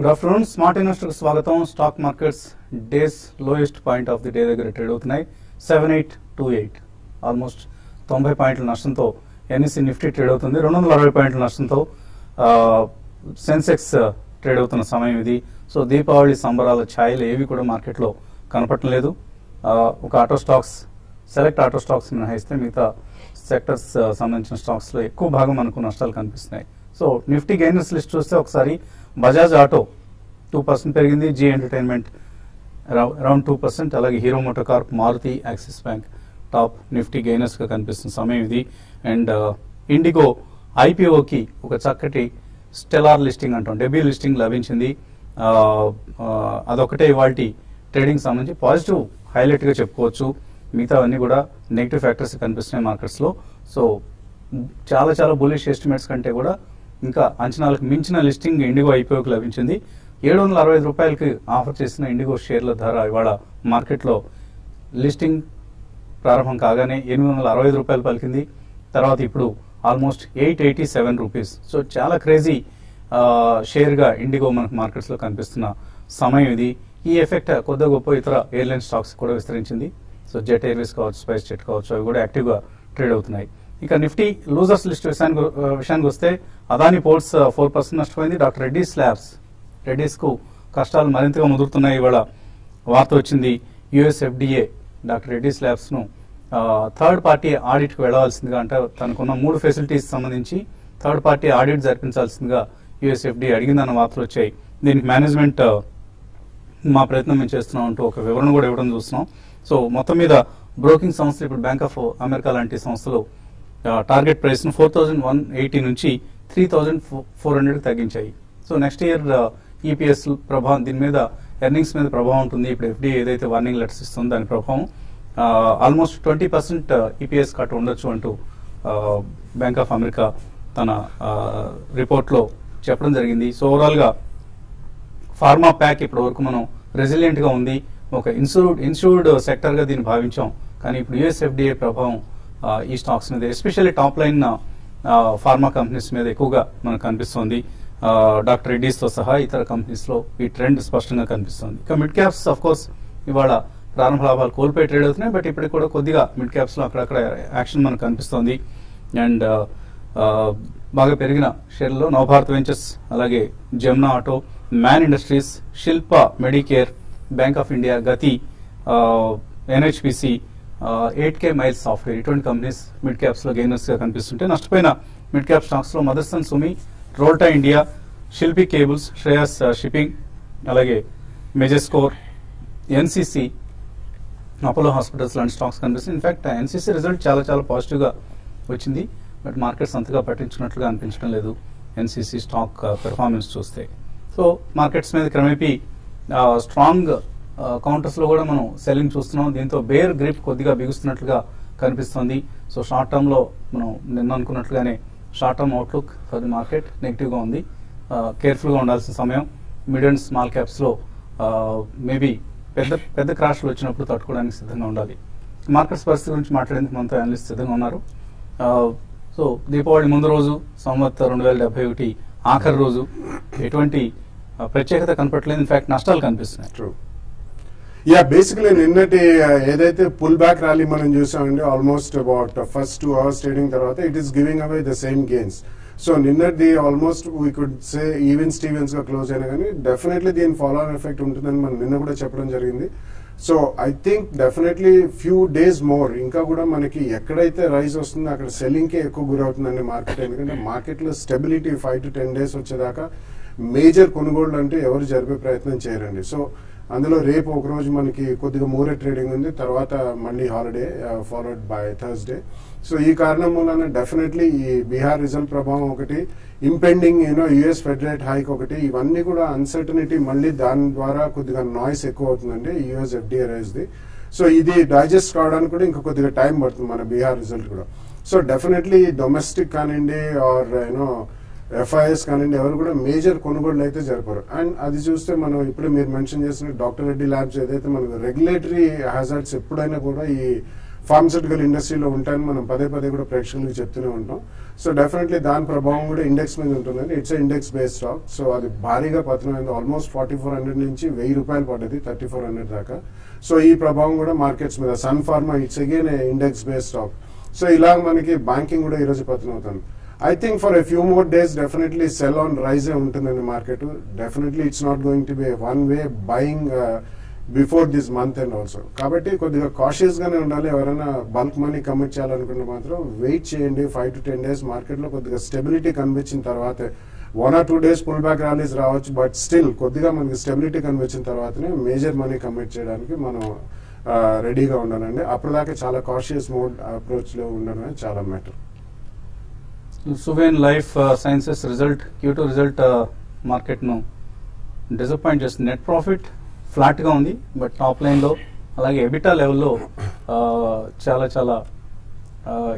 Good afternoon. Smart investor స్వాగతం. Stock markets days lowest point of the day దగ్గర trade అవుతున్నాయి. 7828 almost 90 పాయింట్ల నష్టంతో ఎన్ఎస్సి నిఫ్టీ ట్రేడ్ అవుతుంది. 260 పాయింట్ల నష్టంతో సెన్సెక్స్ ట్రేడ్ అవుతున్న సమయం ఇది. సో దీపావళి సంబరాల ఛాయలు ఏవి కూడా మార్కెట్లో కనపడలేదు. ఒక auto stocks, select auto stocks మినహాయిస్తే మిగతా సెక్టర్స్ సంబంధించిన స్టాక్స్ లో ఎక్కువ భాగం మనకు నష్టాలు కనిపిస్తున్నాయి. సో నిఫ్టీ గెయినర్స్ లిస్ట్ చూస్తే ఒకసారి బజాజ్ ఆటో 2% పెరిగింది, జీ ఎంటర్టైన్మెంట్ అరౌండ్ 2%, అలాగే Hero MotoCorp, Maruti, Axis Bank top Nifty gainers గా కనిపిస్తున్న సమయం ఇది. అండ్ ఇండిగో ఐపీఓకి ఒక చక్కటి స్టెలార్ లిస్టింగ్ అంటాం, డెబ్యూ లిస్టింగ్ లభించింది. అదొకటే ఇవాళ ట్రేడింగ్ సంబంధించి పాజిటివ్ హైలైట్ గా చెప్పుకోవచ్చు. మిగతావన్నీ కూడా నెగిటివ్ ఫ్యాక్టర్స్ కనిపిస్తున్నాయి మార్కెట్స్ లో. సో చాలా చాలా బులిష్ ఎస్టిమేట్స్ కంటే కూడా ఇంకా అంచనాలకు మించిన లిస్టింగ్ ఇండిగో ఐపీఓకి లభించింది. 765 రూపాయలకి ఆఫర్ చేసిన ఇండిగో షేర్ల ధర ఇవాళ మార్కెట్లో లిస్టింగ్ ప్రారంభం కాగానే 865 రూపాయలు పలికింది. తర్వాత ఇప్పుడు ఆల్మోస్ట్ 887 రూపీస్. సో చాలా క్రేజీ షేర్ గా ఇండిగో మనకు మార్కెట్స్ లో కనిపిస్తున్న సమయం ఇది. ఈ ఎఫెక్ట్ కొద్ది గొప్ప ఇతర ఎయిర్లైన్ స్టాక్స్ కూడా విస్తరించింది. సో జెట్ ఎయిర్వేస్ కావచ్చు, స్పైస్ జెట్ కావచ్చు, అవి కూడా యాక్టివ్ గా ట్రేడ్ అవుతున్నాయి. ఇక నిఫ్టీ లూజర్స్ లిస్ట్ విషయానికి వస్తే అదాని పోర్ట్స్ 4% నష్టపోయింది. డాక్టర్ రెడ్డీస్ ల్యాబ్స్, రెడ్డీస్ కు కష్టాలు మరింతగా ముదురుతున్నాయి. ఇవాళ వార్త వచ్చింది, US FDA doctor Reddy's labs ను థర్డ్ పార్టీ ఆడిట్ కు వెళ్లవలసిందిగా, అంటే తనకున్న 3 ఫెసిలిటీస్ సంబంధించి థర్డ్ పార్టీ ఆడిట్ జరిపించాల్సిందిగా యుఎస్ ఎఫ్డిఏ అడిగిందన్న వార్తలు వచ్చాయి. దీనికి మేనేజ్మెంట్ మా ప్రయత్నం మేము చేస్తున్నాం అంటూ ఒక వివరణ కూడా ఇవ్వడం చూస్తున్నాం. సో మొత్తం మీద బ్రోకింగ్ సంస్థలు ఇప్పుడు బ్యాంక్ ఆఫ్ అమెరికా లాంటి సంస్థలు టార్గెట్ ప్రైస్ ను 4180 నుంచి 3400 తగ్గించాయి. సో నెక్స్ట్ ఇయర్ ఈపీఎస్ ప్రభావం, దీని మీద ఎర్నింగ్స్ మీద ప్రభావం ఉంటుంది. ఇప్పుడు ఎఫ్డీఏ ఏదైతే వార్నింగ్ లెటర్స్ ఇస్తుందో దాని ప్రభావం ఆల్మోస్ట్ 20% ఈపీఎస్ కట్ ఉండొచ్చు అంటూ బ్యాంక్ ఆఫ్ అమెరికా తన రిపోర్ట్ లో చెప్పడం జరిగింది. సో ఓవరాల్ గా ఫార్మా ప్యాక్ ఇప్పటి వరకు మనం రెసిలియంట్ గా ఉంది, ఒక ఇన్సూర్డ్ సెక్టర్ గా దీన్ని భావించాం. కానీ ఇప్పుడు యుఎస్ ఎఫ్డిఏ ప్రభావం ఈ స్టాక్స్ మీద, especially top line pharma companies మీద ఎక్కువగా మనకు కనిపిస్తోంది. డాక్టర్ రెడ్డీస్ తో సహా ఇతర కంపెనీస్ లో ఈ ట్రెండ్ స్పష్టంగా కనిపిస్తోంది. ఇక మిడ్ క్యాప్స్ ఆఫ్ కోర్స్ ఇవాళ ప్రారంభ లాభాలు కోల్పోయి ట్రేడ్ అవుతున్నాయి. బట్ ఇప్పటికి కూడా కొద్దిగా మిడ్ క్యాప్స్ లో అక్కడక్కడ యాక్షన్ మనకు కనిపిస్తోంది. అండ్ బాగా పెరిగిన షేర్లలో నవభారత్ వెంచర్స్, అలాగే Jamuna auto, man industries, Shilpa Medicare, bank of India, గతి, ఎన్హెచ్పిసి, 8K మైల్స్ సాఫ్ట్వేర్, ఇటువంటి కంపెనీస్ మిడ్ క్యాప్స్ లో గెయినర్స్ గా కనిపిస్తుంటే, నష్టపోయిన మిడ్ క్యాప్ స్టాక్స్ లో మదర్సన్ సుమి, రోల్టా ఇండియా, శిల్పి కేబుల్స్, శ్రేయస్ షిప్పింగ్, అలాగే మెజెస్కోర్, ఎన్సిసి, అపోలో హాస్పిటల్స్ లాంటి స్టాక్స్ కనిపిస్తుంది. ఇన్ఫాక్ట్ ఎన్సిసి రిజల్ట్ చాలా చాలా పాజిటివ్ గా వచ్చింది. బట్ మార్కెట్స్ అంతగా పట్టించుకున్నట్లుగా అనిపించడం లేదు ఎన్సిసి స్టాక్ పెర్ఫార్మెన్స్ చూస్తే. సో మార్కెట్స్ మీద క్రమేపీ స్ట్రాంగ్ కౌంటర్స్ లో కూడా మనం సెల్లింగ్ చూస్తున్నాం. దీంతో బేర్ గ్రిప్ కొద్దిగా బిగుస్తున్నట్లుగా కనిపిస్తుంది. సో షార్ట్ టర్మ్ లో మనం నిన్న అనుకున్నట్లుగానే short term outlook for the market negative గా ఉంది. కేర్ఫుల్ గా ఉండాల్సిన సమయం. మిడ్ అండ్ స్మాల్ క్యాప్స్ లో మేబీ పెద్ద క్రాష్లు వచ్చినప్పుడు తట్టుకోవడానికి సిద్ధంగా ఉండాలి. మార్కెట్స్ పరిస్థితి గురించి మాట్లాడేందుకు మనతో అనలిస్ట్ సిద్ధంగా ఉన్నారు. సో దీపావళి ముందు రోజు, సంవత్సరం 2071 ఆఖరి రోజు, ఎటువంటి ప్రత్యేకత కనపడలేదు. ఇన్ఫాక్ట్ నష్టాలు కనిపిస్తున్నాయి. ట్రూ. యా, బేసికలీ నిన్నటి ఏదైతే పుల్ బ్యాక్ ర్యాలీ మనం చూసామండి, almost about first 2 hours trading తర్వాత it is giving away the same gains. So నిన్నటి almost we could say even stevens గా క్లోజ్ అయినా కానీ డెఫినెట్లీ దీని ఫాలో ఆన్ ఎఫెక్ట్ ఉంటుందని మనం నిన్న కూడా చెప్పడం జరిగింది. So I think definitely few days more ఇంకా కూడా మనకి ఎక్కడైతే రైజ్ వస్తుందో అక్కడ సెల్లింగ్ కే ఎక్కువ గురవుతుందండి మార్కెట్. ఎందుకంటే మార్కెట్ లో స్టెబిలిటీ 5 to 10 days వచ్చేదాకా మేజర్ కొనుగోళ్లు అంటే ఎవరు జరిపే ప్రయత్నం చేయరండి. సో అందులో రేపు ఒక రోజు మనకి కొద్దిగా మూరే ట్రేడింగ్ ఉంది, తర్వాత మళ్ళీ holiday followed by Thursday. So ఈ కారణం మూలన డెఫినెట్లీ ఈ బీహార్ రిజల్ట్ ప్రభావం ఒకటి, impending US fed rate hike ఒకటి, ఇవన్నీ కూడా అన్సర్టనిటీ, మళ్ళీ దాని ద్వారా కొద్దిగా నాయిస్ ఎక్కువ అవుతుందండి యుఎస్ ఎఫ్డిఏ రైజ్ది. సో ఇది డైజెస్ట్ కావడానికి కూడా ఇంకా కొద్దిగా టైం పడుతుంది మన బీహార్ రిజల్ట్ కూడా. సో డెఫినెట్లీ డొమెస్టిక్ కానివ్వండి ఆర్ ఎఫ్ఐఎస్ కానివ్వండి ఎవరు కూడా మేజర్ కొనుగోళ్లు అయితే జరపరు. అండ్ అది చూస్తే మనం ఇప్పుడు మీరు మెన్షన్ చేసిన డాక్టర్ రెడ్డి ల్యాబ్స్ ఏదైతే మనకు రెగ్యులేటరీ హ్యాజార్డ్స్ ఎప్పుడైనా కూడా ఈ ఫార్మస్యూటికల్ ఇండస్ట్రీలో ఉంటాయని మనం పదే పదే కూడా ప్రేక్షకులకు చెప్తూనే ఉంటాం. సో డెఫినెట్లీ దాని ప్రభావం కూడా ఇండెక్స్ మీద ఉంటుందండి. It's index based stock. So అది భారీగా పతనమైంది. ఆల్మోస్ట్ 4400 నుంచి 1000 రూపాయలు పడ్డది 3400 దాకా. సో ఈ ప్రభావం కూడా మార్కెట్స్ మీద. Sun Pharma it's again index based stock. So ఇలా మనకి బ్యాంకింగ్ కూడా ఈరోజు పతనం అవుతుంది. I think for a few more days definitely sell on rise ఉంటుందండి market. Definitely it's not going to be one way buying before this month and also. కాబట్టి కొద్దిగా cautious గానే ఉండాలి. ఎవరైనా బల్క్ మనీ కమిట్ చేయాలనుకుంటే మాత్రం వెయిట్ చేయండి. 5 to 10 days market లో కొద్దిగా స్టెబిలిటీ కనిపించిన తర్వాత 1 or 2 days pull back rallies రావచ్చు. బట్ స్టిల్ కొద్దిగా మనకి స్టెబిలిటీ కనిపించిన తర్వాతనే మేజర్ మనీ కమిట్ చేయడానికి మనం రెడీగా ఉండాలండి. అప్పటిదాకా చాలా కాషియస్ మోడ్ అప్రోచ్ లో ఉండడమే చాలా matter. Suven life sciences result Q2 result market ను డిసప్పాయింట్ చేస్తుంది. నెట్ ప్రాఫిట్ ఫ్లాట్ గా ఉంది, బట్ టాప్ లైన్ లో అలాగే ఎబిటా లెవెల్లో చాలా చాలా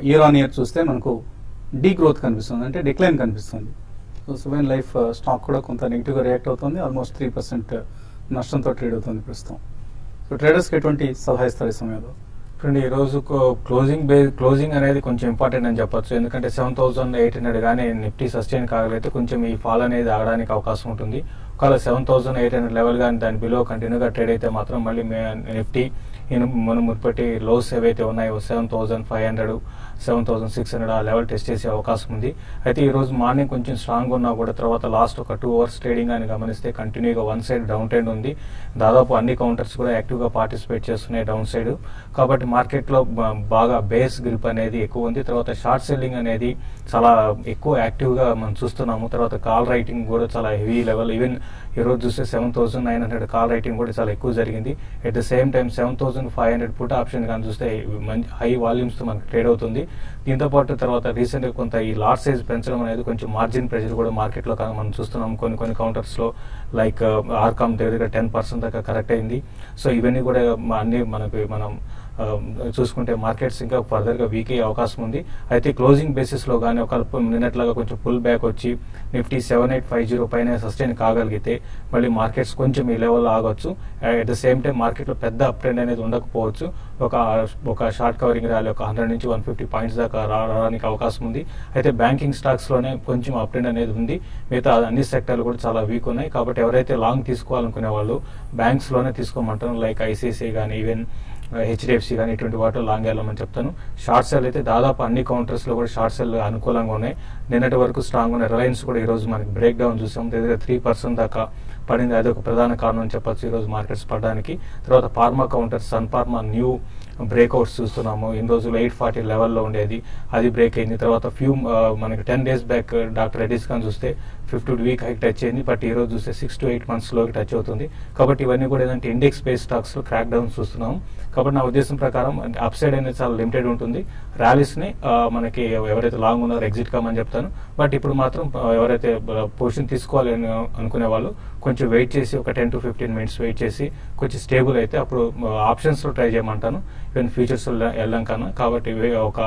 ఇయర్ ఆన్ ఇయర్ చూస్తే మనకు డీ గ్రోత్ కనిపిస్తుంది, అంటే డిక్లైన్ కనిపిస్తుంది. సో సువేన్ లైఫ్ స్టాక్ కూడా కొంత నెగిటివ్ గా రియాక్ట్ అవుతుంది. ఆల్మోస్ట్ 3% నష్టంతో ట్రేడ్ అవుతుంది ప్రస్తుతం. సో ట్రేడర్స్ కి ఎటువంటి సలహా ఇస్తారు ఈ సమయంలో? ఈ రోజు క్లోజింగ్ అనేది కొంచెం ఇంపార్టెంట్ అని చెప్పొచ్చు. ఎందుకంటే 7800 కానీ నిఫ్టీ సస్టైన్ కాగలిగితే కొంచెం ఈ ఫాల్ అనేది ఆగడానికి అవకాశం ఉంటుంది. ఒకవేళ 7800 లెవెల్ కానీ దాని బిలో కంటిన్యూగా ట్రేడ్ అయితే మాత్రం మళ్ళీ నిఫ్టీ మనం ముప్పటి లోస్ ఏవైతే ఉన్నాయో 7500, 7600 ఆ లెవెల్ టెస్ట్ చేసే అవకాశం ఉంది. అయితే ఈ రోజు మార్నింగ్ కొంచెం స్ట్రాంగ్ ఉన్నా కూడా తర్వాత లాస్ట్ ఒక 2 hours ట్రేడింగ్ అని గమనిస్తే కంటిన్యూగా వన్ సైడ్ డౌన్ ట్రెండ్ ఉంది. దాదాపు అన్ని కౌంటర్స్ కూడా యాక్టివ్గా పార్టిసిపేట్ చేస్తున్నాయి డౌన్ సైడ్. కాబట్టి మార్కెట్లో బాగా బేస్ గ్రిప్ అనేది ఎక్కువ ఉంది. తర్వాత షార్ట్ సెల్లింగ్ అనేది చాలా ఎక్కువ యాక్టివ్గా మనం చూస్తున్నాము. తర్వాత కాల్ రైటింగ్ కూడా చాలా హెవీ లెవెల్. ఈవెన్ ఈ రోజు చూస్తే 7900 కాల్ రైటింగ్ కూడా చాలా ఎక్కువ జరిగింది. At the same time 7500 put option కానీ చూస్తే హై వాల్యూమ్స్ తో మనకు ట్రేడ్ అవుతుంది. దీంతో పాటు తర్వాత రీసెంట్ గా కొంత ఈ లాట్ సైజ్ పెంచడం అనేది కొంచెం మార్జిన్ ప్రెషర్ కూడా మార్కెట్ లో మనం చూస్తున్నాం. కొన్ని కౌంటర్స్ లో లైక్ ఆర్కామ్ దగ్గర 10% దాకా కరెక్ట్ అయింది. సో ఇవన్నీ కూడా అన్ని మనం చూసుకుంటే మార్కెట్స్ ఇంకా ఫర్దర్ గా వీక్ అయ్యే అవకాశం ఉంది. అయితే క్లోజింగ్ బేసిస్ లో కానీ ఒక నిన్నట్లాగా కొంచెం పుల్ బ్యాక్ వచ్చి నిఫ్టీ 7850 పైన సస్టైన్ కాగలిగితే మళ్ళీ మార్కెట్స్ కొంచెం ఈ లెవెల్ ఆగొచ్చు. At the same time market లో పెద్ద అప్ ట్రెండ్ అనేది ఉండకపోవచ్చు. ఒక షార్ట్ కవరింగ్ ర్యాలీ ఒక 100 నుంచి 150 పాయింట్స్ దాకా రావడానికి అవకాశం ఉంది. అయితే బ్యాంకింగ్ స్టాక్స్ లోనే కొంచెం అప్ ట్రెండ్ అనేది ఉంది. మిగతా అన్ని సెక్టర్లు కూడా చాలా వీక్ ఉన్నాయి. కాబట్టి ఎవరైతే లాంగ్ తీసుకోవాలనుకునే వాళ్ళు బ్యాంక్స్ లోనే తీసుకోమంటారు. లైక్ ఐసిఐసిఐ కానీ ఈవెన్ హెచ్డిఎఫ్సి కానీ ఇటువంటి వాటిలో లాంగ్ వెళ్ళమని చెప్తాను. షార్ట్ సెల్ అయితే దాదాపు అన్ని కౌంటర్స్ లో కూడా షార్ట్ సెల్ అనుకూలంగా ఉన్నాయి. నిన్నటి వరకు స్ట్రాంగ్ ఉన్నాయి. రిలయన్స్ కూడా ఈ రోజు మనకి బ్రేక్ డౌన్ చూసాం. దగ్గర 3% దాకా పడింది. అది ఒక ప్రధాన కారణం అని చెప్పొచ్చు ఈ రోజు మార్కెట్స్ పడడానికి. తర్వాత pharma counters Sun Pharma new breakouts చూస్తున్నాము. ఇన్ని రోజులు 840 లెవెల్లో ఉండేది, అది బ్రేక్ అయింది. తర్వాత మనకి 10 days బ్యాక్ డాక్టర్ రెడ్డిస్ కానీ చూస్తే 50-week హైక్ టచ్ అయింది. బట్ ఈ రోజు చూస్తే 6 to 8 months లోకి టచ్ అవుతుంది. కాబట్టి ఇవన్నీ కూడా ఏంటంటే ఇండెక్స్ బేస్డ్ స్టాక్స్ లో క్రాక్ డౌన్ చూస్తున్నాం. కాబట్టి నా ఉద్దేశం ప్రకారం అప్ సైడ్ అనేది చాలా లిమిటెడ్ ఉంటుంది. ర్యాలీస్ ని మనకి ఎవరైతే లాంగ్ ఉన్నారో ఎగ్జిట్ కామని చెప్తాను. బట్ ఇప్పుడు మాత్రం ఎవరైతే పొజిషన్ తీసుకోవాలి అనుకునే వాళ్ళు కొంచెం వెయిట్ చేసి ఒక 10 to 15 minutes వెయిట్ చేసి కొంచెం స్టేబుల్ అయితే అప్పుడు ఆప్షన్స్ లో ట్రై చేయమంటాను. ఈవెన్ ఫ్యూచర్స్ వెళ్ళాం కన్నా. కాబట్టి ఒక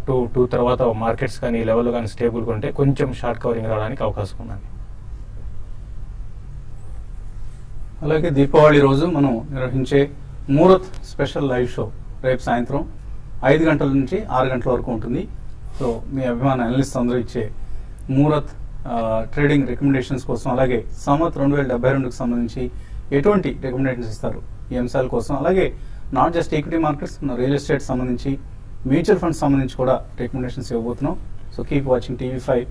2 తర్వాత మార్కెట్స్ కానీ ఈ లెవెల్ కానీ స్టేబుల్ గా ఉంటే కొంచెం షార్ట్ కవరింగ్ రావడానికి అవకాశం ఉన్నది. అలాగే దీపావళి రోజు మనం నిర్వహించే ముహూర్త్ స్పెషల్ లైవ్ షో రేపు సాయంత్రం 5 గంటల నుంచి 6 గంటల వరకు ఉంటుంది. సో మీ అభిమాన అనలిస్ట్ అందరూ ఇచ్చే ముహూర్త్ ట్రేడింగ్ రికమెండేషన్స్ కోసం, అలాగే సంవత్ 2072కి సంబంధించి ఎటువంటి రికమెండేషన్స్ ఇస్తారు ఈ అంశాల కోసం, అలాగే not just equity markets, real estate సంబంధించి, మ్యూచువల్ ఫండ్స్ సంబంధించి కూడా రికమెండేషన్స్ ఇవ్వబోతున్నాం. So keep watching TV5.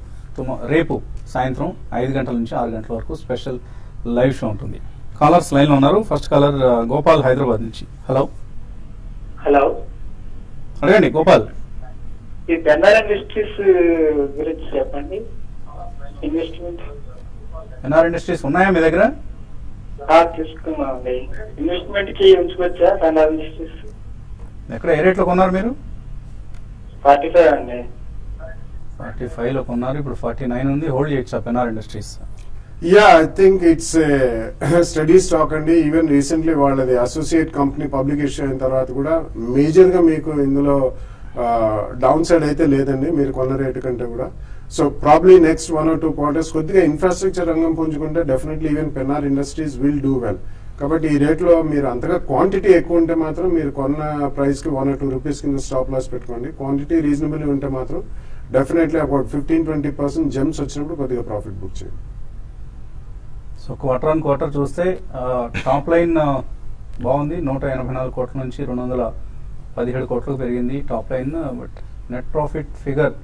రేపు సాయంత్రం 5 గంటల నుంచి 6 గంటల వరకు స్పెషల్ లైవ్ షో ఉంటుంది. కాలర్స్ లైన్ లో ఉన్నారు. ఫస్ట్ కాలర్ గోపాల్ హైదరాబాద్ నుంచి. హలో అడగండి గోపాల్. ఈ పెన్నార్ ఇండస్ట్రీస్ గురించి చెప్పండి. ఎన్ఆర్ ఇండస్ట్రీస్ ఉన్నాయా మీ దగ్గర? తీసుకున్నామండి. ఇన్వెస్ట్మెంట్ కి ఉంచుకోవచ్చా పెన్నార్ ఇండస్ట్రీస్? ఎక్కడ ఏ రేట్ లో కొన్నారు మీరు? 45 అండి. 45 లో కొన్నారు. ఇప్పుడు 49 ఉంది. హోల్డ్ చేయొచ్చా Pennar industries? Yeah, I think it's a steady stock అండి. ఈవెన్ రీసెంట్లీ వాళ్ళది అసోసియేట్ కంపెనీ పబ్లికేషన్ అయిన తర్వాత కూడా మేజర్ గా మీకు ఇందులో డౌన్ సైడ్ అయితే లేదండి మీరు కొన్న రేటు కంటే కూడా. So probably next 1 or 2 quarters కొద్దిగా ఇన్ఫ్రాస్ట్రక్చర్ రంగం పుంజుకుంటే definitely even Pennar industries will do well. కాబట్టి ఈ రేట్లో మీరు అంతగా క్వాంటిటీ ఎక్కువ ఉంటే మాత్రం మీరు కొన్న ప్రైస్కి 1 or 2 రూపీస్ కింద స్టాప్ లాస్ పెట్టుకోండి. క్వాంటిటీ రీజనబుల్ ఉంటే మాత్రం డెఫినెట్లీ అబౌట్ 15-20% జంప్స్ వచ్చినప్పుడు కొద్దిగా ప్రాఫిట్ బుక్ చేయండి. సో క్వార్టర్ ఆన్ క్వార్టర్ చూస్తే టాప్ లైన్ బాగుంది, 184 కోట్ల నుంచి 217 కోట్లకు పెరిగింది top line. But net profit figure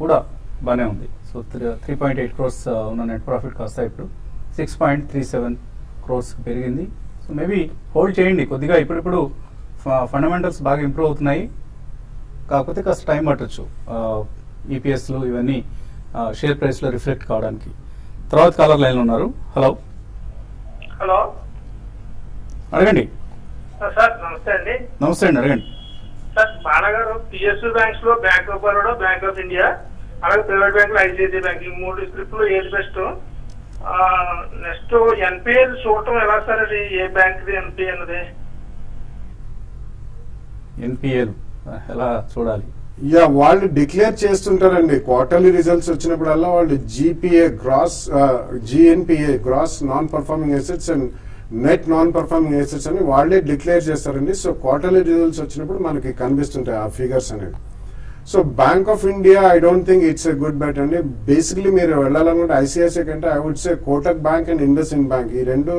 కూడా బాగానే ఉంది. సో 3.8 crores ఉన్న నెట్ ప్రాఫిట్ కాస్త ఇప్పుడు 6.37 crores పెరిగింది. సో మేబీ హోల్డ్ చేయండి కొద్దిగా. ఇప్పుడిప్పుడు ఫండమెంటల్స్ బాగా ఇంప్రూవ్ అవుతున్నాయి, కాకపోతే కాస్త టైం పట్టచ్చు ఈపీఎస్లు ఇవన్నీ షేర్ ప్రైస్లో రిఫ్లెక్ట్ కావడానికి. తర్వాత కాలర్ లైన్లో ఉన్నారు. హలో హలో అడగండి. సార్ నమస్తే అండి. నమస్తే అండి, అడగండి. సార్ బాలగారు పిఎస్యూ బ్యాంక్స్ లో bank of Baroda, bank of India, అలాగే ప్రైవేట్ బ్యాంక్ లో ఐసిఐసిఐ బ్యాంక్, ఈ 3 స్క్రిప్ట్ లో ఏది బెస్ట్? నెక్స్ట్ ఎన్పిఎల్ చూడటం ఎలా సార్? అది ఏ బ్యాంక్ ఎన్పిఏ అన్నది? ఎన్పిఎల్ ఎలా చూడాలి? వాళ్ళు డిక్లేర్ చేస్తుంటారండి క్వార్టర్లీ రిజల్ట్స్ వచ్చినప్పుడల్లా. వాళ్ళు GPA gross, GNPA gross non performing assets and net non performing assets అని వాళ్ళే డిక్లేర్ చేస్తారండి. సో క్వార్టర్లీ రిజల్ట్స్ వచ్చినప్పుడు మనకి కనిపిస్తుంటాయి ఆ ఫిగర్స్ అనేవి. So bank of India I don't think it's a good bet అండి. బేసిక్లీ మీరు వెళ్ళాలనుకుంటే ఐసిఐసిఐ కంటే I would say Kotak bank and IndusInd bank, ఈ రెండు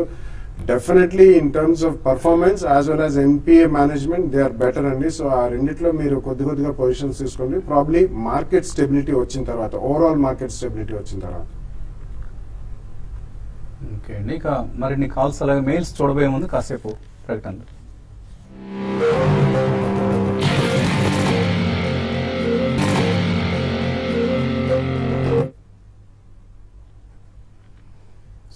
definitely in terms of performance as well as NPA management they are better అండి. So ఆ రెండిట్లో మీరు కొద్దిగా పొజిషన్స్ తీసుకోండి, ప్రాబ్లీ మార్కెట్ స్టెబిలిటీ వచ్చిన తర్వాత, ఓవరాల్ మార్కెట్ స్టెబిలిటీ వచ్చిన తర్వాత. ఓకే అండి, ఇక మరిన్ని కాల్స్ అలాగే మెయిల్స్ చూడబోయే ముందు కాసేపు ప్రకటనలు.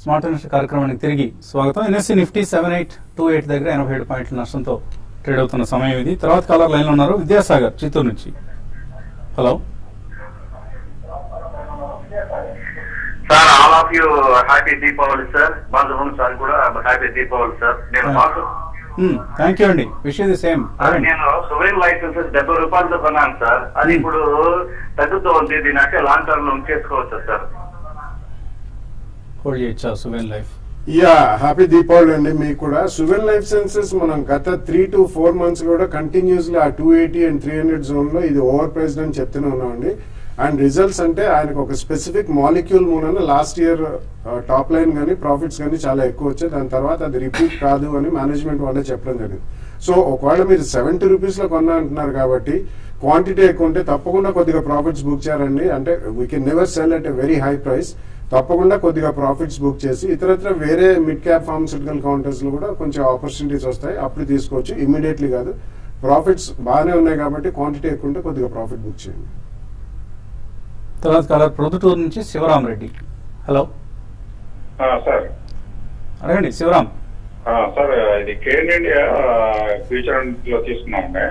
స్మార్ట్ ఇన్వెస్టర్ కార్యక్రమానికి తిరిగి స్వాగతం. ఎన్ఎస్సీ నిఫ్టీ 7828 దగ్గర 87 పాయింట్ల నష్టంతో ట్రేడ్ అవుతున్న సమయం ఇది. తర్వాత కాలర్ లైన్ లో ఉన్నారు విద్యాసాగర్ చిత్తూరు నుంచి. Hello sir, all of you happy Deepavali sir. Balasubrahmanyam sir కూడా happy Deepavali sir. Thank you అండి, విష్ ది సేమ్. నేను సువెన్ లైసెన్సెస్ 70 రూపాయలతో కొన్నాను సార్. అది ఇప్పుడు తగ్గుతూ ఉంది, దీని అంటే లాంగ్ టర్మ్ లో ఉంచేసుకోవచ్చు సార్. హోల్డ్ చేయొచ్చా సువెన్ లైఫ్? హ్యాపీ దీపావళి అండి మీకు కూడా. సువెన్ లైఫ్ సైన్సెస్ మనం గత 3 to 4 months కూడా కంటిన్యూస్లీ ఆ 280 and 300 జోన్ లో ఇది ఓవర్ ప్రైస్డ్ అని చెప్తూనే ఉన్నామండి. అండ్ రిజల్ట్స్ అంటే ఆయనకు ఒక స్పెసిఫిక్ మాలిక్యూల్ మూలన లాస్ట్ ఇయర్ టాప్ లైన్ కానీ ప్రాఫిట్స్ కానీ చాలా ఎక్కువ వచ్చాయి. దాని తర్వాత అది రిపీట్ కాదు అని మేనేజ్మెంట్ వాళ్ళే చెప్పడం జరిగింది. సో ఒకవేళ మీరు 70 రూపీస్ లో కొన్నా అంటున్నారు కాబట్టి క్వాంటిటీ ఎక్కువ ఉంటే తప్పకుండా కొద్దిగా ప్రాఫిట్స్ బుక్ చేయాలండి. అంటే we can never cell at a very high price. తప్పకుండా కొద్దిగా ప్రాఫిట్స్ బుక్ చేసి ఇతరత్ర వేరే మిడ్ క్యాప్ ఫార్మస్యూటికల్ కౌంటర్స్ లో కూడా కొంచెం ఆపర్చునిటీస్ వస్తాయి, అప్పుడు తీసుకోవచ్చు. ఇమీడియట్లీ కాదు, ప్రాఫిట్స్ బాగానే ఉన్నాయి కాబట్టి క్వాంటిటీ ఎక్కువ ఉంటే కొద్దిగా ప్రాఫిట్ బుక్ చేయండి. తర్వాత కాలర్ ప్రొద్దుటూరు నుంచి శివరాం రెడ్డి. హలో సార్, అడగండి శివరాం. సార్ ఇది కేన్ ఇండియా ఫ్యూచర్ లో తీసుకున్నామండి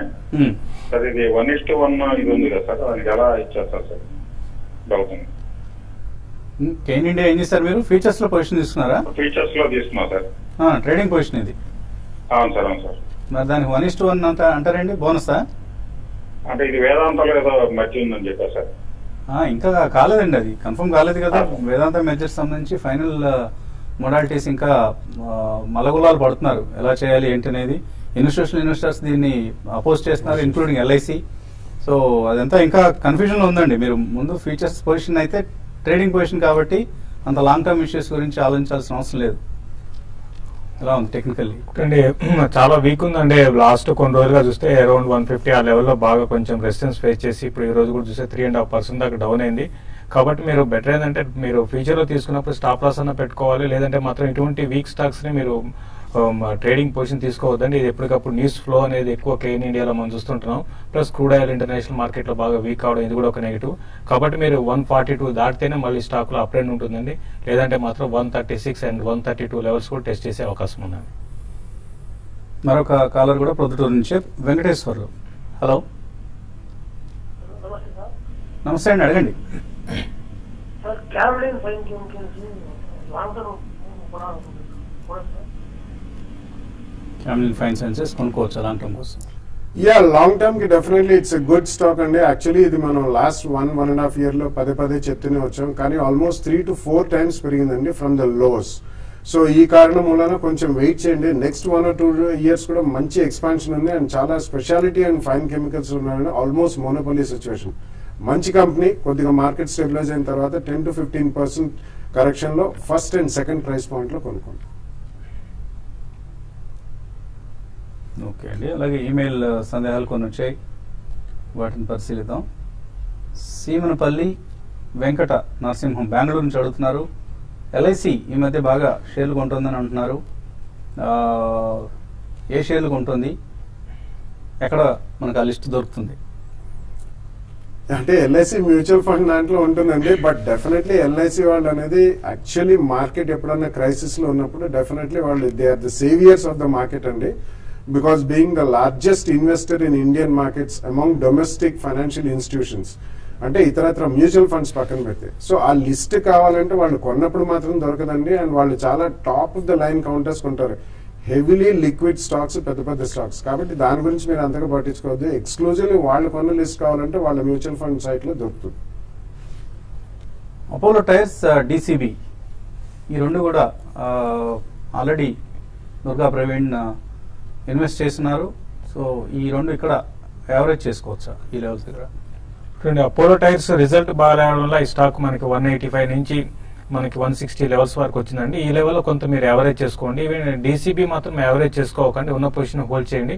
సార్. ఇది 1:1 ఇది ఉంది కదా సార్, అది ఎలా ఇచ్చేస్తారు సార్? డౌట్ ఉంది. కేన్ ఇండియా ఏం చేస్తారు మీరు? ఫీచర్స్ లో పొజిషన్ తీసుకున్నారా? ఫీచర్స్ లో తీసుకున్నాం సార్. ట్రేడింగ్ పొజిషన్ ఇది. అవును సార్, అవును సార్. మరి దానికి 1:1 అంటారండి, బోనసా? అంటే ఇది వేదాంతలో ఏదో మధ్య ఉందని చెప్పారు సార్. ఇంకా కాలేదండి, అది కన్ఫర్మ్ కాలేదు కదా. వేదాంత మెజర్స్ సంబంధించి ఫైనల్ మొడాలిటీస్ ఇంకా మలగులాలు పడుతున్నారు, ఎలా చేయాలి ఏంటి అనేది. ఇన్స్టిట్యూషనల్ ఇన్వెస్టర్స్ దీన్ని అపోజ్ చేస్తున్నారు, ఇంక్లూడింగ్ ఎల్ఐసి. సో అదంతా ఇంకా కన్ఫ్యూజన్ లో ఉందండి. మీరు ముందు ఫీచర్స్ పొజిషన్ అయితే ట్రేడింగ్ పొజిషన్ కాబట్టి అంత లాంగ్ టర్మ్ ఇష్యూస్ గురించి ఆలోచించాల్సిన అవసరం లేదు. ఎలా ఉంది టెక్నికల్లీ? అంటే చాలా వీక్ ఉందండి. లాస్ట్ కొన్ని రోజులుగా చూస్తే అరౌండ్ 150 ఆ లెవెల్లో బాగా కొంచెం రెసిస్టెన్స్ ఫేస్ చేసి ఇప్పుడు ఈ రోజు కూడా చూస్తే 3.5% దాకా డౌన్ అయింది. కాబట్టి మీరు బెటర్ ఏంటంటే మీరు ఫ్యూచర్ లో తీసుకున్నప్పుడు స్టాప్ లాస్ అన్న పెట్టుకోవాలి, లేదంటే మాత్రం ఇటువంటి వీక్ స్టాక్స్ ని మీరు ట్రేడింగ్ పొజిషన్ తీసుకోవద్దండి. ఇది ఎప్పటికప్పుడు న్యూస్ ఫ్లో అనేది ఎక్కువ కేన్ ఇండియాలో మనం చూస్తుంటున్నాం. Plus crude oil international market లో బాగా వీక్ అవడం ఇది కూడా ఒక నెగిటివ్. కాబట్టి మీరు 142 దాటితేనే మళ్ళీ స్టాక్ లో అప్ ట్రెండ్ ఉంటుందండి, లేదంటే మాత్రం 136 and 132 లెవెల్స్ కూడా టెస్ట్ చేసే అవకాశం ఉందండి. మరొక కాలర్ కూడా ప్రొద్దుటూరు నుంచి వెంకటేశ్వర్లు. హలో నమస్తే అండి, అడగండి. Sir Camlin fine chemicals long term Camlin fine sciences కొనుక్కోవచ్చు లాంగ్ టర్మ్ కోసం? లాంగ్ టర్మ్ కి definitely it's a good stock అండి. యాక్చువల్లీ ఇది మనం లాస్ట్ 1.5 year లో పదే వచ్చేస్తూనే వచ్చాం, కానీ ఆల్మోస్ట్ 3 to 4 times పెరిగిందండి ఫ్రమ్ ద లోస్. సో ఈ కారణం మూలన కొంచెం వెయిట్ చేయండి. నెక్స్ట్ 1 or 2 years కూడా మంచి ఎక్స్పాన్షన్ ఉంది అండ్ చాలా స్పెషాలిటీ అండ్ ఫైన్ కెమికల్స్ ఉన్నాయని ఆల్మోస్ట్ మోనోపోలీ సిచ్యువేషన్. మంచి కంపెనీ, కొద్దిగా మార్కెట్ స్టెబిలైజ్ అయిన తర్వాత 10 to 15% కరెక్షన్ లో first and second price point లో కొనుక్కోండి. ఓకే అండి. అలాగే ఈమెయిల్ సందేహాలు కొన్ని వచ్చాయి, వాటిని పరిశీలిద్దాం. సీమనపల్లి వెంకట నరసింహం బెంగళూరు నుంచి అడుగుతున్నారు. ఎల్ఐసి ఈ మధ్య బాగా షేర్లు కొంటుందని అంటున్నారు. ఏ షేర్లు కొంటుంది, ఎక్కడ మనకు ఆ లిస్ట్ దొరుకుతుంది? అంటే ఎల్ఐసి మ్యూచువల్ ఫండ్ దాంట్లో ఉంటుందండి. బట్ డెఫినెట్లీ ఎల్ఐసి వాళ్ళు అనేది యాక్చువల్లీ మార్కెట్ ఎప్పుడన్నా క్రైసిస్ లో ఉన్నప్పుడు డెఫినెట్లీ వాళ్ళు they are the saviours of the market అండి. Because being the largest investor in Indian markets among domestic financial institutions, అంటే ఇతరత్ర మ్యూచువల్ ఫండ్స్ పక్కన పెడితే, సో ఆ లిస్ట్ కావాలంటే వాళ్ళు కొన్నప్పుడు మాత్రం దొరకదండి. అండ్ వాళ్ళు చాలా top of the line counters కొంటారు, హెవీలీ లిక్విడ్ స్టాక్స్, పెద్ద పెద్ద స్టాక్స్. కాబట్టి దాని గురించి మీరు అంతగా పట్టించుకోవద్దు. ఎక్స్క్లూజివ్లీ వాళ్ళు కొన్న లిస్ట్ కావాలంటే వాళ్ళ మ్యూచువల్ ఫండ్ సైట్ లో దొరుకుతుంది. అపోలో టైర్స్, డిసిబి ఈ రెండు కూడా ఆల్రెడీ దుర్గా ప్రవీణ్ ఇన్వెస్ట్ చేస్తున్నారు. సో ఈ రెండు ఇక్కడ యావరేజ్ చేసుకోవచ్చా ఈ లెవెల్స్ దగ్గర? అపోలో టైర్స్ రిజల్ట్ బాగా రావడం వల్ల ఈ స్టాక్ మనకి 185 నుంచి మనకి 160 లెవెల్స్ వరకు వచ్చిందండి. ఈ లెవెల్లో కొంత మీరు యావరేజ్ చేసుకోండి. ఈవెన్ డీసీబీ మాత్రం యావరేజ్ చేసుకోకండి, ఉన్న పొజిషన్ హోల్డ్ చేయండి.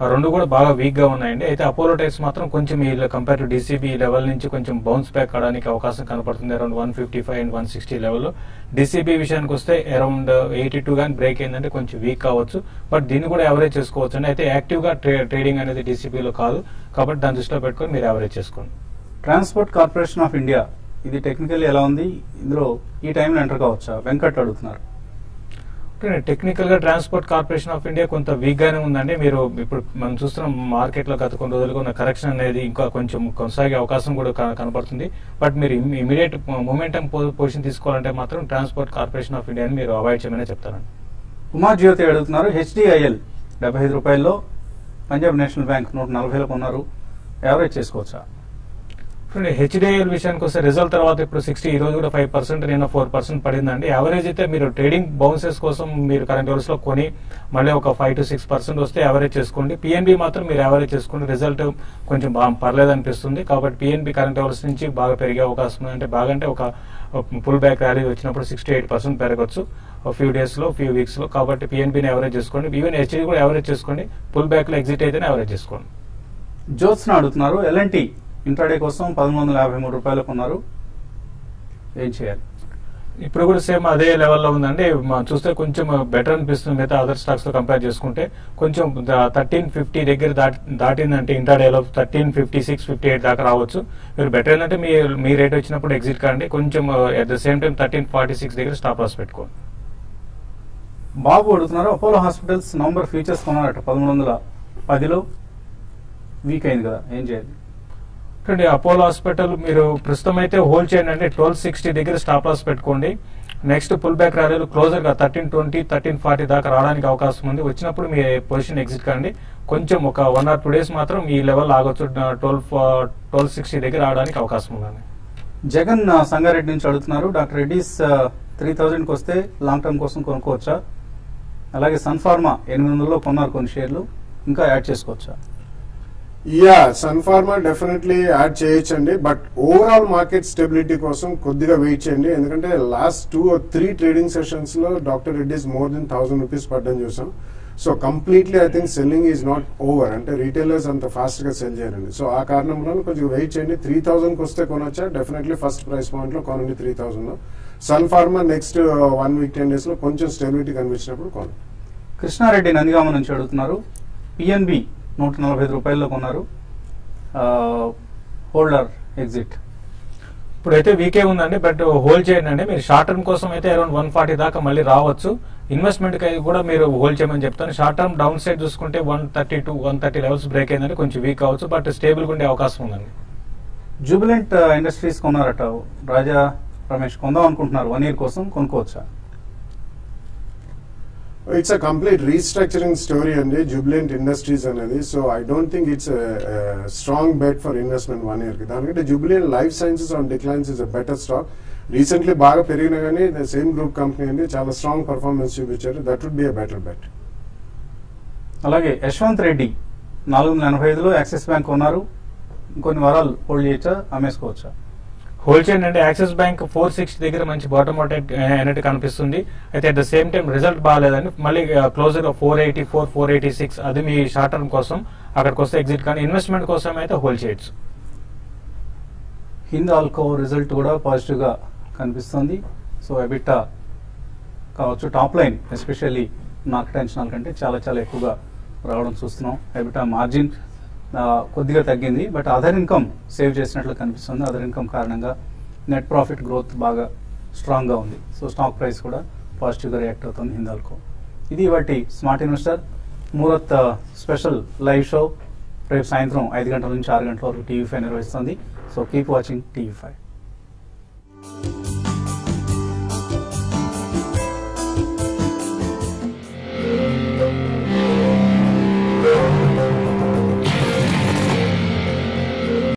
ఆ రెండు కూడా బాగా వీక్ గా ఉన్నాయండి. అయితే అపోలో టైర్స్ మాత్రం కొంచెం ఈ కంపేర్ టు డీసీబీ లెవెల్ నుంచి కొంచెం బౌన్స్ బ్యాక్ అవడానికి అవకాశం కనపడుతుంది అరౌండ్ 155 and 160 లెవెల్లో. డీసీబీ విషయానికి వస్తే అరౌండ్ 82 కానీ బ్రేక్ అయిందంటే కొంచెం వీక్ కావచ్చు, బట్ దీన్ని కూడా యావరేజ్ చేసుకోవచ్చు అండి. అయితే యాక్టివ్ గా ట్రేడింగ్ అనేది డీసీబీలో కాదు, కాబట్టి దాన్ని దృష్టిలో పెట్టుకొని మీరు యావరేజ్ చేసుకోండి. ట్రాన్స్పోర్ట్ కార్పొరేషన్ ఆఫ్ ఇండియా ఇది టెక్నికల్లీ ఎలా ఉంది, ఇందులో ఈ టైంలో ఎంటర్ కావచ్చా? వెంకట్ అడుగుతున్నారు. టెక్నికల్ గా ట్రాన్స్పోర్ట్ కార్పొరేషన్ ఆఫ్ ఇండియా కొంత వీక్ గానే ఉందండి. మీరు ఇప్పుడు మనం చూస్తున్నాం మార్కెట్ లో గత కొన్ని రోజులుగా ఉన్న కరెక్షన్ అనేది ఇంకా కొంచెం కొనసాగే అవకాశం కూడా కనపడుతుంది. బట్ మీరు ఇమీడియట్ మొమెంటం పొజిషన్ తీసుకోవాలంటే మాత్రం ట్రాన్స్పోర్ట్ కార్పొరేషన్ ఆఫ్ ఇండియాని మీరు అవాయిడ్ చేయమని చెప్తానండి. ఉమా జ్యోతి అడుగుతున్నారు. హెచ్డిఐఎల్ 75 రూపాయల్లో, పంజాబ్ నేషనల్ బ్యాంక్ 140లో కొన్నారు, యావరేజ్ చేసుకోవచ్చా? హెచ్డిఐఎల్ విషయానికి వస్తే రిజల్ట్ తర్వాత ఇప్పుడు 60, ఈ రోజు కూడా 5%, నిన్న 4% పడిందండి. యావరేజ్ అయితే మీరు ట్రేడింగ్ బౌన్సెస్ కోసం మీరు కరెంట్ అవర్స్ లో కొని మళ్ళీ ఒక 5 to 6% వస్తే యావరేజ్ చేసుకోండి. పిఎన్బి మాత్రం మీరు యావరేజ్ చేసుకోండి. రిజల్ట్ కొంచెం పర్లేదు అనిపిస్తుంది, కాబట్టి పిఎన్బి కరెంట్ అవర్స్ నుంచి బాగా పెరిగే అవకాశం ఉంది. అంటే బాగా అంటే ఒక పుల్ బ్యాక్ ర్యాలీ వచ్చినప్పుడు 68% పెరగచ్చు ఫ్యూ డేస్ లో, ఫ్యూ వీక్స్ లో. కాబట్టి పిఎన్బిని యావరేజ్ చేసుకోండి. ఈవెన్ హెచ్డి కూడా యావరేజ్ చేసుకోండి. పుల్ బ్యాక్ లో ఎగ్జిట్ అయితేనే యావరేజ్ చేసుకోండి. జోత్స్న అడుగుతున్నారు. ఎల్ఎన్టీ ఇంట్రాడే కోసం 1153 రూపాయలు కొన్నారు, ఏం చేయాలి? ఇప్పుడు కూడా సేమ్ అదే లెవెల్లో ఉందండి. చూస్తే కొంచెం బెటర్ అనిపిస్తుంది మిగతా అదర్ స్టాక్స్ తో కంపేర్ చేసుకుంటే. కొంచెం 1350 దగ్గర దాటిందంటే ఇంట్రాడేలో 1356, 58 దాకా రావచ్చు. మీరు బెటర్ ఏంటంటే మీ రేట్ వచ్చినప్పుడు ఎగ్జిట్ కాండి. కొంచెం అట్ ద సేమ్ టైం 1346 దగ్గర స్టాప్ లాస్ పెట్టుకోండి. బాబు అడుగుతున్నారు. అపోలో హాస్పిటల్స్ నవంబర్ ఫ్యూచర్స్ కొన్నారట 1110లో, వీక్ అయింది కదా, ఏం చేయాలి? అపోలో హాస్పిటల్ మీరు ప్రస్తుతం అయితే హోల్డ్ చేయండి అంటే 1260 దగ్గర స్టాప్ లాస్ పెట్టుకోండి. నెక్స్ట్ పుల్ బ్యాక్ ర్యాలీలు క్లోజర్ గా 1320, 1340 దాకా రావడానికి అవకాశం ఉంది. వచ్చినప్పుడు మీ పొజిషన్ ఎగ్జిట్ కండి. కొంచెం ఒక 1 or 2 days మాత్రం ఈ లెవెల్ ఆగొచ్చు. 1260 దగ్గర రావడానికి అవకాశం ఉందండి. జగన్ సంగారెడ్డి నుంచి అడుగుతున్నారు. డాక్టర్ రెడ్డిస్ 3000కి వస్తే లాంగ్ టర్మ్ కోసం కొనుక్కోవచ్చా? అలాగే సన్ఫార్మా 800లో కొన్నారు కొన్ని షేర్లు, ఇంకా యాడ్ చేసుకోవచ్చా? Yeah, Sun Pharma definitely add చేయొచ్చండి. బట్ ఓవరాల్ మార్కెట్ స్టెబిలిటీ కోసం కొద్దిగా వెయిట్ చేయండి. ఎందుకంటే లాస్ట్ 2 or 3 ట్రేడింగ్ సెషన్స్ లో doctor Reddy's more than 1000 rupees పడ్డం చూసాం. So completely I think selling is not over. అంటే రీటైలర్స్ అంత ఫాస్ట్ గా సెల్ చేయరండి. సో ఆ కారణంలో కొంచెం వెయిట్ చేయండి. 3000కి వస్తే కొనొచ్చా? డెఫినెట్లీ ఫస్ట్ ప్రైస్ పాయింట్ లో కొనండి 3000 లో. Sun Pharma next 1 week 10 days లో కొంచెం స్టెబిలిటీ కనిపించినప్పుడు కొనండి. కృష్ణారెడ్డి నందిగామ నుంచి అడుగుతున్నారు. పిఎన్బి 145 రూపాయల్లో కొన్నారు, హోల్డర్ ఎగ్జిట్. ఇప్పుడైతే వీకే ఉందండి, బట్ హోల్డ్ చేయండి అండి. మీరు షార్ట్ టర్మ్ కోసం అయితే అరౌండ్ 140 దాకా మళ్ళీ రావచ్చు. ఇన్వెస్ట్మెంట్ కి కూడా మీరు హోల్డ్ చేయమని చెప్తాను. షార్ట్ టర్మ్ డౌన్ సైడ్ చూసుకుంటే 130 to 130 లెవెల్స్ బ్రేక్ అయిందంటే కొంచెం వీక్ కావచ్చు, బట్ స్టేబుల్ గా ఉండే అవకాశం ఉందండి. జూబిలెంట్ ఇండస్ట్రీస్ కొన్నారట రాజా రమేష్, కొందాం అనుకుంటున్నారు 1 year కోసం, కొనుక్కోవచ్చా? It's a complete restructuring story అండి జూబిలెంట్ ఇండస్ట్రీస్ అనేది. So I don't think it's strong bet for investment 1 year కి. దానికంటే Jubilant life sciences on declines is a better stock. Recently బాగా పెరిగినా కానీ ద సేమ్ గ్రూప్ కంపెనీ అండి చాలా strong performance చూపించారు. That would be a better bet. అలాగే యశ్వంత్ రెడ్డి 485లో యాక్సిస్ బ్యాంక్ ఉన్నారు, ఇంకొన్ని వారాలు హోల్డ్ చేయొచ్చా, అమ్మేసుకోవచ్చా? హోల్డ్ చేయండి అంటే యాక్సిస్ బ్యాంక్ 460 దగ్గర మంచి బాటమ్ అవుట్ అయినట్టు కనిపిస్తుంది. అయితే at the same time result బాగాలేదని మళ్ళీ క్లోజర్ 484, 486 అది మీ షార్ట్ టర్మ్ కోసం అక్కడికి వస్తే ఎగ్జిట్, కానీ ఇన్వెస్ట్మెంట్ కోసం అయితే హోల్డ్ చేయొచ్చు. హిందాల్కో రిజల్ట్ కూడా పాజిటివ్ గా కనిపిస్తుంది. సో ఎబిటా కావచ్చు, టాప్ లైన్ ఎస్పెషల్లీ మార్కెట్ అంచనాల కంటే చాలా చాలా ఎక్కువగా రావడం చూస్తున్నాం. ఎబిటా మార్జిన్ కొద్దిగా తగ్గింది, బట్ అదర్ ఇన్కమ్ సేవ్ చేసినట్లు కనిపిస్తుంది. అదర్ ఇన్కమ్ కారణంగా నెట్ ప్రాఫిట్ గ్రోత్ బాగా స్ట్రాంగ్గా ఉంది. సో స్టాక్ ప్రైస్ కూడా పాజిటివ్గా రియాక్ట్ అవుతుంది హిందాల్కో. ఇది వాటి smart investor muhurat special live show. రేపు సాయంత్రం 5 గంటల నుంచి 6 గంటల వరకు TV5 నిర్వహిస్తుంది. So keep watching TV5.